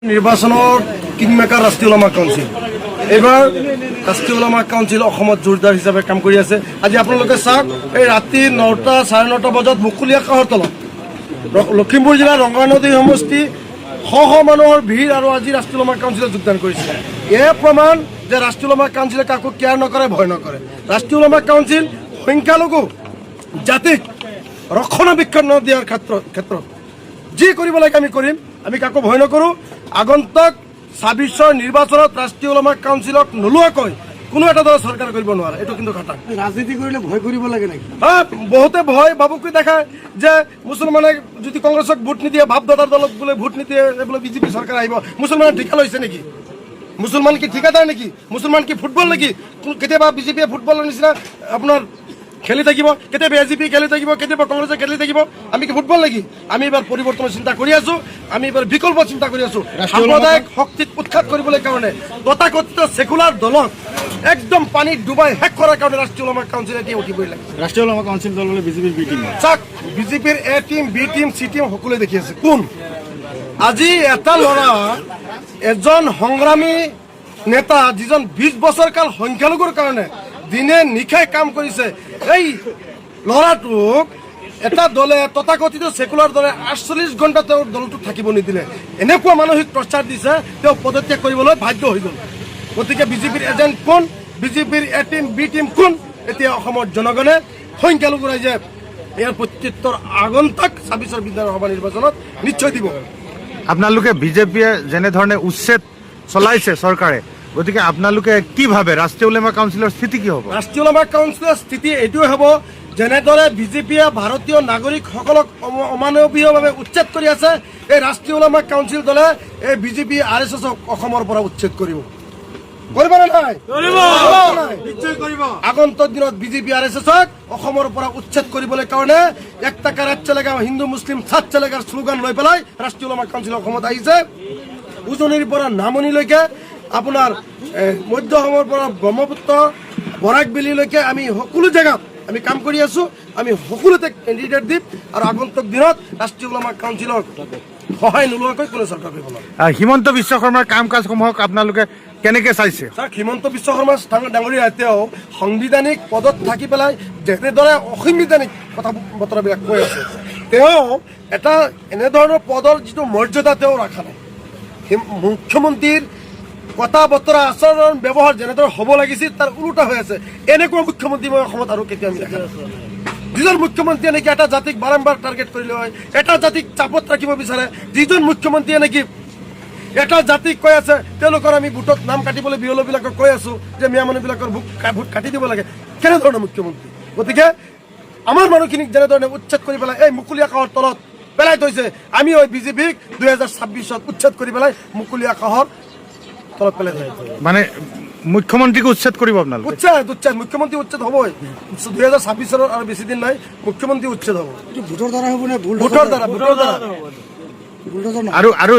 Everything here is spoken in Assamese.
নিৰ্বাচনৰ কিংমেকাৰ ৰাষ্ট্ৰীয় ওলামা কাউন্সিল এইবাৰ ৰাষ্ট্ৰীয় ওলামা কাউন্সিল অসমত জোৰদাৰ হিচাপে কাম কৰি আছে। আজি আপোনালোকে চাওক, এই ৰাতি 9টা 9:30 বজাত মুকলি আকাশৰ তলত লখিমপুৰ জিলাৰ ৰংগানদী সমষ্টি শ মানুহৰ ভিৰ আৰু আজি ৰাষ্ট্ৰীয় ওলামা কাউন্সিলত যোগদান কৰিছে। এয়া প্ৰমাণ যে ৰাষ্ট্ৰীয় ওলামা কাউন্সিলে কাকো কেয়াৰ নকৰে, ভয় নকৰে। ৰাষ্ট্ৰীয় ওলামা কাউন্সিল সংখ্যালঘু জাতিক ৰক্ষণাবেক্ষণ দিয়াৰ ক্ষেত্ৰত যি কৰিব লাগে আমি কৰিম, আমি কাকো ভয় নকৰোঁ। আগন্তুক 26ৰ নিৰ্বাচনত ৰাষ্ট্ৰীয় ওলামা কাউন্সিলক নোলোৱাকৈ কোনো এটা দলে চৰকাৰ কৰিব নোৱাৰে। এইটো কিন্তু ঘটা ৰাজনীতি কৰিলে ভয় কৰিব লাগে নেকি? বহুতে ভয় ভাবুকি দেখায় যে মুছলমানে যদি কংগ্ৰেছক ভোট নিদিয়ে, ভাবদাদাৰ দলক বোলে ভোট নিদিয়ে, বোলে বিজেপি চৰকাৰ আহিব। মুছলমানে ঠিকা লৈছে নেকি? মুছলমান কি ঠিকাদাৰ নেকি? মুছলমান কি ফুটবল নেকি? কেতিয়াবা বিজেপিয়ে ফুটবলৰ নিচিনা আপোনাৰ খেলি থাকিব, কেতিয়াবা এজিপি খেলি থাকিব, কেতিয়াবা কংগ্ৰেছে খেলি থাকিব। আমি কি ফুটবল নেকি? আমি এবাৰ পৰিৱৰ্তনৰ চিন্তা কৰি আছো, আমি এবাৰ বিকল্প চিন্তা কৰি আছো। সাম্প্ৰদায়িক শক্তিক উৎখাত কৰিবলৈ কাৰণে তথাকথিত সেকুলাৰ দলক একদম পানীত ডুবাই শেষ কৰাৰ কাৰণে ৰাষ্ট্ৰীয় ওলামা কাউন্সিল এতিয়া উঠিবই লাগে। ৰাষ্ট্ৰীয় ওলামা কাউন্সিল দল হ'লে বিজেপিৰ বি টিম। চাওক, বিজেপিৰ A team, B team, C team সকলোৱে দেখি আছে। কোন আজি এটা ল'ৰা, এজন সংগ্ৰামী নেতা, যিজন 20 বছৰ কাল সংখ্যালঘুৰ কাৰণে দিনে নিশাই কাম কৰিছে, এই ল'ৰাটোক এটা দলে, তথাকথিত সেকুলাৰ দলে 48 ঘণ্টা তেওঁৰ দলটোত থাকিব নিদিলে। এনেকুৱা মানসিক টৰ্চাৰ দিছে, তেওঁ পদত্যাগ কৰিবলৈ বাধ্য হৈ গ'ল। গতিকে বিজেপিৰ এজেণ্ট কোন, বিজেপিৰ এ টিম, বি টিম কোন, এতিয়া অসমৰ জনগণে, সংখ্যালঘু ৰাইজে ইয়াৰ প্ৰত্যুত্তৰ আগন্তুক 26ৰ বিধানসভা নিৰ্বাচনত নিশ্চয় দিব। আপোনালোকে বিজেপিয়ে যেনেধৰণে উচ্ছেদ চলাইছে চৰকাৰে, গতিকে আপোনালোকে কি ভাবে ৰাষ্ট্ৰীয় ওলামা কাউন্সিলৰ স্থিতি কি হ'ব? ৰাষ্ট্ৰীয় ওলামা কাউন্সিলৰ স্থিতি এইটোৱে হ'ব, যেনেদৰে বিজেপিয়ে ভাৰতীয় নাগৰিকসকলক অমানৱীয়ভাৱে উচ্ছেদ কৰি আছে, এই ৰাষ্ট্ৰীয় ওলামা কাউন্সিল দলে এই বিজেপি RSSক অসমৰ পৰা উচ্ছেদ কৰিব। কৰিব নে নাই? আগন্তুক দিনত বিজেপি RSSক অসমৰ পৰা উচ্ছেদ কৰিবলৈ কাৰণে এক টাকা ৰাজ চলেগা, হিন্দু মুছলিম সাথ চলেগাৰ শ্লোগান লৈ পেলাই ৰাষ্ট্ৰীয় ওলামা কাউন্সিল অসমত আহিছে। উজনিৰ পৰা নামনিলৈকে, আপোনাৰ মধ্য অসমৰ পৰা ব্ৰহ্মপুত্ৰ বৰাকবেলীলৈকে আমি সকলো জেগাত আমি কাম কৰি আছো। আমি সকলোতে কেণ্ডিডেট দিম আৰু আগন্তুক দিনত ৰাষ্ট্ৰীয় ওলামা কাউন্সিলক সহায় নোলোৱাকৈ কোনো চৰকাৰ কৰিব নোৱাৰে। হিমন্ত বিশ্ব শৰ্মাৰ কাম কাজসমূহক আপোনালোকে কেনেকে চাইছে? চাওক, হিমন্ত বিশ্ব শৰ্মা ডাঙৰীয়া তেওঁ সাংবিধানিক পদত থাকি পেলাই যেনেদৰে অসাংবিধানিক কথা বতৰাবিলাক কৈ আছে, তেওঁ এটা এনেধৰণৰ পদৰ যিটো মৰ্যাদা তেওঁ ৰখা নাই। মুখ্যমন্ত্ৰীৰ কথা বতৰা, আচৰণ ব্যৱহাৰ যেনেদৰে হ'ব লাগিছিল তাৰ ওলোটা হৈ আছে। এনেকুৱা মুখ্যমন্ত্ৰী মই অসমত আৰু কেতিয়াও দেখা নাই। যিজন মুখ্যমন্ত্ৰীয়ে নেকি এটা জাতিক বাৰম্বাৰ টাৰ্গেট কৰি লয়, এটা জাতিক চাপত ৰাখিব বিচাৰে, যিজন মুখ্যমন্ত্ৰীয়ে নেকি এটা জাতিক কৈ আছে তেওঁলোকৰ আমি ভোটত নাম কাটিবলৈ বিয়লবিলাকক কৈ আছো যে মিয়া মানুহবিলাকৰ ভোট কাটি দিব লাগে, কেনেধৰণৰ মুখ্যমন্ত্ৰী? গতিকে আমাৰ মানুহখিনিক যেনেধৰণে উচ্ছেদ কৰি পেলাই এই মুকলি আকাশৰ তলত পেলাই থৈছে, আমি ওই বিজেপিক 2026ত উচ্ছেদ কৰি পেলাই মুকলি আকাশৰ তলত পেলাই থৈ। মানে মুখ্যমন্ত্ৰীক উচ্ছেদ কৰিব আপোনালোকে? উচ্ছেদ মুখ্যমন্ত্ৰী উচ্ছেদ হ'বই। 2026ৰ আৰু বেছি দিন নাই, মুখ্যমন্ত্ৰী উচ্ছেদ হ'ব। ভোটৰ দ্বাৰা হ'ব নে ভোটৰ দ্বাৰা? আৰু